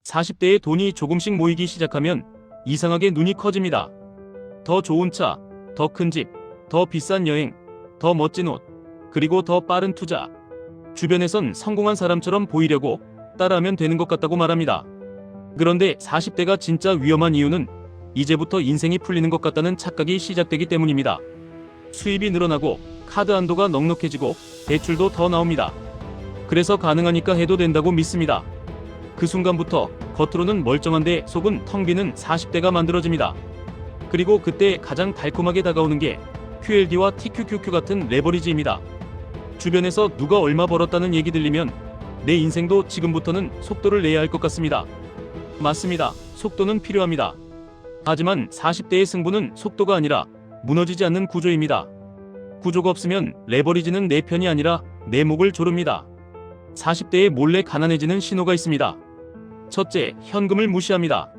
40대에 돈이 조금씩 모이기 시작하면 이상하게 눈이 커집니다. 더 좋은 차, 더 큰 집, 더 비싼 여행, 더 멋진 옷, 그리고 더 빠른 투자. 주변에선 성공한 사람처럼 보이려고 따라하면 되는 것 같다고 말합니다. 그런데 40대가 진짜 위험한 이유는 이제부터 인생이 풀리는 것 같다는 착각이 시작되기 때문입니다. 수입이 늘어나고 카드 한도가 넉넉해지고 대출도 더 나옵니다. 그래서 가능하니까 해도 된다고 믿습니다. 그 순간부터 겉으로는 멀쩡한데 속은 텅 비는 40대가 만들어집니다. 그리고 그때 가장 달콤하게 다가오는 게 QLD와 TQQQ 같은 레버리지입니다. 주변에서 누가 얼마 벌었다는 얘기 들리면 내 인생도 지금부터는 속도를 내야 할 것 같습니다. 맞습니다. 속도는 필요합니다. 하지만 40대의 승부는 속도가 아니라 무너지지 않는 구조입니다. 구조가 없으면 레버리지는 내 편이 아니라 내 목을 조릅니다. 40대에 몰래 가난해지는 신호가 있습니다. 첫째, 현금을 무시합니다.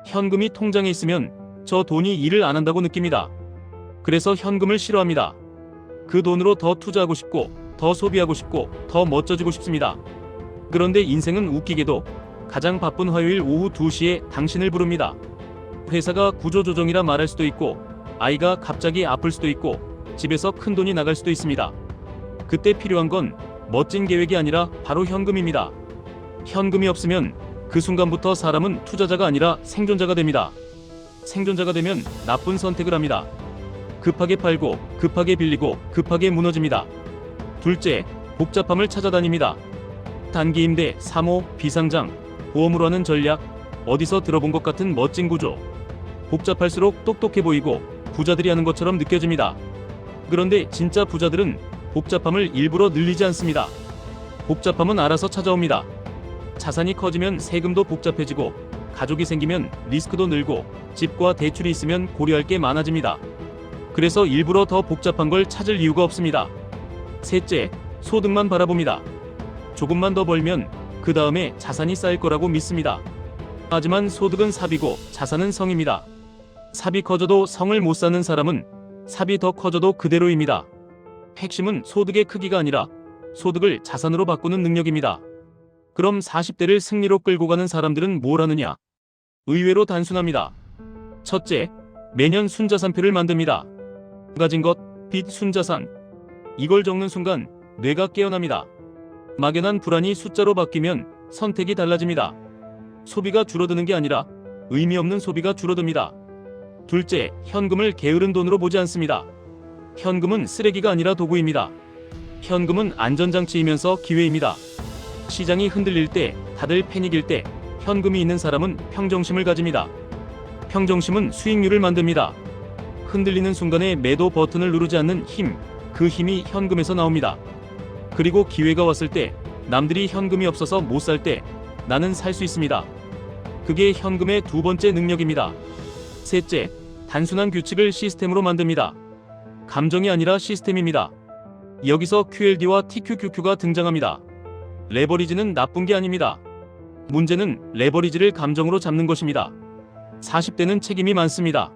현금이 통장에 있으면 저 돈이 일을 안 한다고 느낍니다. 그래서 현금을 싫어합니다. 그 돈으로 더 투자하고 싶고, 더 소비하고 싶고, 더 멋져지고 싶습니다. 그런데 인생은 웃기게도 가장 바쁜 화요일 오후 2시에 당신을 부릅니다. 회사가 구조조정이라 말할 수도 있고, 아이가 갑자기 아플 수도 있고, 집에서 큰 돈이 나갈 수도 있습니다. 그때 필요한 건 멋진 계획이 아니라 바로 현금입니다. 현금이 없으면 그 순간부터 사람은 투자자가 아니라 생존자가 됩니다. 생존자가 되면 나쁜 선택을 합니다. 급하게 팔고, 급하게 빌리고, 급하게 무너집니다. 둘째, 복잡함을 찾아다닙니다. 단기 임대, 사모, 비상장, 보험으로 하는 전략, 어디서 들어본 것 같은 멋진 구조. 복잡할수록 똑똑해 보이고 부자들이 하는 것처럼 느껴집니다. 그런데 진짜 부자들은 복잡함을 일부러 늘리지 않습니다. 복잡함은 알아서 찾아옵니다. 자산이 커지면 세금도 복잡해지고, 가족이 생기면 리스크도 늘고, 집과 대출이 있으면 고려할 게 많아집니다. 그래서 일부러 더 복잡한 걸 찾을 이유가 없습니다. 셋째, 소득만 바라봅니다. 조금만 더 벌면 그 다음에 자산이 쌓일 거라고 믿습니다. 하지만 소득은 삽이고 자산은 성입니다. 삽이 커져도 성을 못 쌓는 사람은 삽이 더 커져도 그대로입니다. 핵심은 소득의 크기가 아니라 소득을 자산으로 바꾸는 능력입니다. 그럼 40대를 승리로 끌고 가는 사람들은 뭘 하느냐? 의외로 단순합니다. 첫째, 매년 순자산표를 만듭니다. 가진 것, 빚, 순자산. 이걸 적는 순간 뇌가 깨어납니다. 막연한 불안이 숫자로 바뀌면 선택이 달라집니다. 소비가 줄어드는 게 아니라 의미 없는 소비가 줄어듭니다. 둘째, 현금을 게으른 돈으로 보지 않습니다. 현금은 쓰레기가 아니라 도구입니다. 현금은 안전장치이면서 기회입니다. 시장이 흔들릴 때, 다들 패닉일 때 현금이 있는 사람은 평정심을 가집니다. 평정심은 수익률을 만듭니다. 흔들리는 순간에 매도 버튼을 누르지 않는 힘, 그 힘이 현금에서 나옵니다. 그리고 기회가 왔을 때, 남들이 현금이 없어서 못 살 때 나는 살 수 있습니다. 그게 현금의 두 번째 능력입니다. 셋째, 단순한 규칙을 시스템으로 만듭니다. 감정이 아니라 시스템입니다. 여기서 QLD와 TQQQ가 등장합니다. 레버리지는 나쁜 게 아닙니다. 문제는 레버리지를 감정으로 잡는 것입니다. 40대는 책임이 많습니다.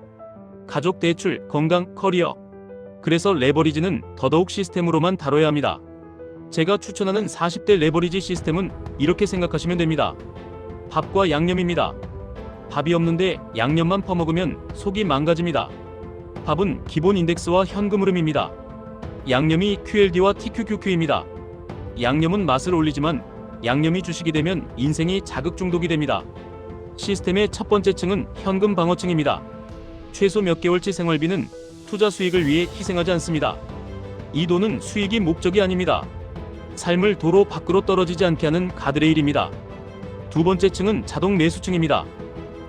가족, 대출, 건강, 커리어. 그래서 레버리지는 더더욱 시스템으로만 다뤄야 합니다. 제가 추천하는 40대 레버리지 시스템은 이렇게 생각하시면 됩니다. 밥과 양념입니다. 밥이 없는데 양념만 퍼먹으면 속이 망가집니다. 밥은 기본 인덱스와 현금 흐름입니다. 양념이 QLD와 TQQQ입니다. 양념은 맛을 올리지만 양념이 주식이 되면 인생이 자극 중독이 됩니다. 시스템의 첫 번째 층은 현금 방어층입니다. 최소 몇 개월치 생활비는 투자 수익을 위해 희생하지 않습니다. 이 돈은 수익이 목적이 아닙니다. 삶을 도로 밖으로 떨어지지 않게 하는 가드레일입니다. 두 번째 층은 자동 매수층입니다.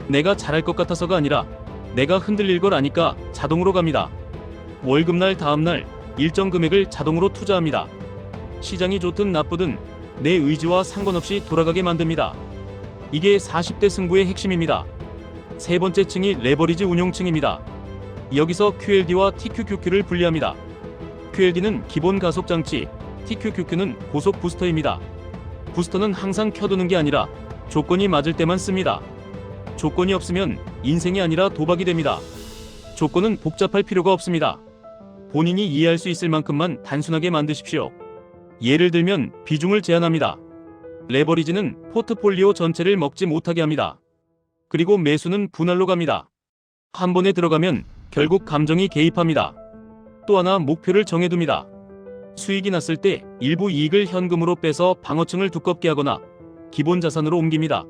내가 잘할 것 같아서가 아니라 내가 흔들릴 걸 아니까 자동으로 갑니다. 월급날 다음날 일정 금액을 자동으로 투자합니다. 시장이 좋든 나쁘든 내 의지와 상관없이 돌아가게 만듭니다. 이게 40대 승부의 핵심입니다. 세 번째 층이 레버리지 운용층입니다. 여기서 QLD와 TQQQ를 분리합니다. QLD는 기본 가속 장치, TQQQ는 고속 부스터입니다. 부스터는 항상 켜두는 게 아니라 조건이 맞을 때만 씁니다. 조건이 없으면 인생이 아니라 도박이 됩니다. 조건은 복잡할 필요가 없습니다. 본인이 이해할 수 있을 만큼만 단순하게 만드십시오. 예를 들면 비중을 제한합니다. 레버리지는 포트폴리오 전체를 먹지 못하게 합니다. 그리고 매수는 분할로 갑니다. 한 번에 들어가면 결국 감정이 개입합니다. 또 하나 목표를 정해둡니다. 수익이 났을 때 일부 이익을 현금으로 빼서 방어층을 두껍게 하거나 기본 자산으로 옮깁니다.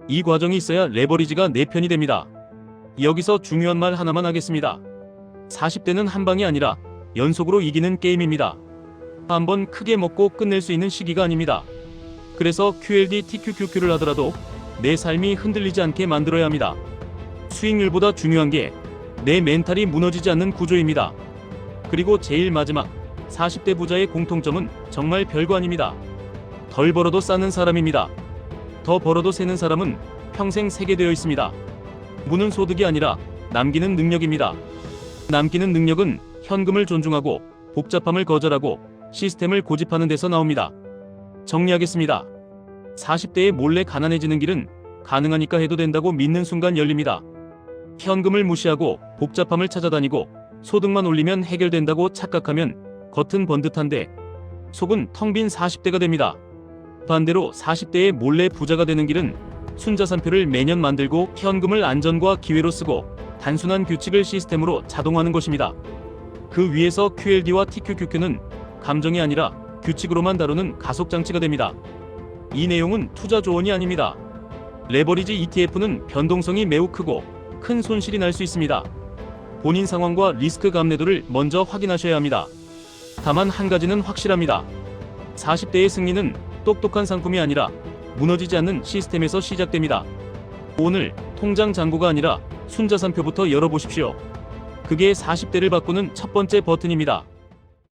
이 과정이 있어야 레버리지가 내 편이 됩니다. 여기서 중요한 말 하나만 하겠습니다. 40대는 한 방이 아니라 연속으로 이기는 게임입니다. 한번 크게 먹고 끝낼 수 있는 시기가 아닙니다. 그래서 QLD, TQQQ를 하더라도 내 삶이 흔들리지 않게 만들어야 합니다. 수익률보다 중요한 게 내 멘탈이 무너지지 않는 구조입니다. 그리고 제일 마지막, 40대 부자의 공통점은 정말 별거 아닙니다. 덜 벌어도 싸는 사람입니다. 더 벌어도 새는 사람은 평생 새게 되어 있습니다. 무는 소득이 아니라 남기는 능력입니다. 남기는 능력은 현금을 존중하고 복잡함을 거절하고 시스템을 고집하는 데서 나옵니다. 정리하겠습니다. 40대에 몰래 가난해지는 길은 가능하니까 해도 된다고 믿는 순간 열립니다. 현금을 무시하고 복잡함을 찾아다니고 소득만 올리면 해결된다고 착각하면 겉은 번듯한데 속은 텅 빈 40대가 됩니다. 반대로 40대에 몰래 부자가 되는 길은 순자산표를 매년 만들고 현금을 안전과 기회로 쓰고 단순한 규칙을 시스템으로 자동화하는 것입니다. 그 위에서 QLD와 TQQQ는 감정이 아니라 규칙으로만 다루는 가속장치가 됩니다. 이 내용은 투자 조언이 아닙니다. 레버리지 ETF는 변동성이 매우 크고 큰 손실이 날 수 있습니다. 본인 상황과 리스크 감내도를 먼저 확인하셔야 합니다. 다만 한 가지는 확실합니다. 40대의 승리는 똑똑한 상품이 아니라 무너지지 않는 시스템에서 시작됩니다. 오늘 통장 잔고가 아니라 순자산표부터 열어보십시오. 그게 40대를 바꾸는 첫 번째 버튼입니다.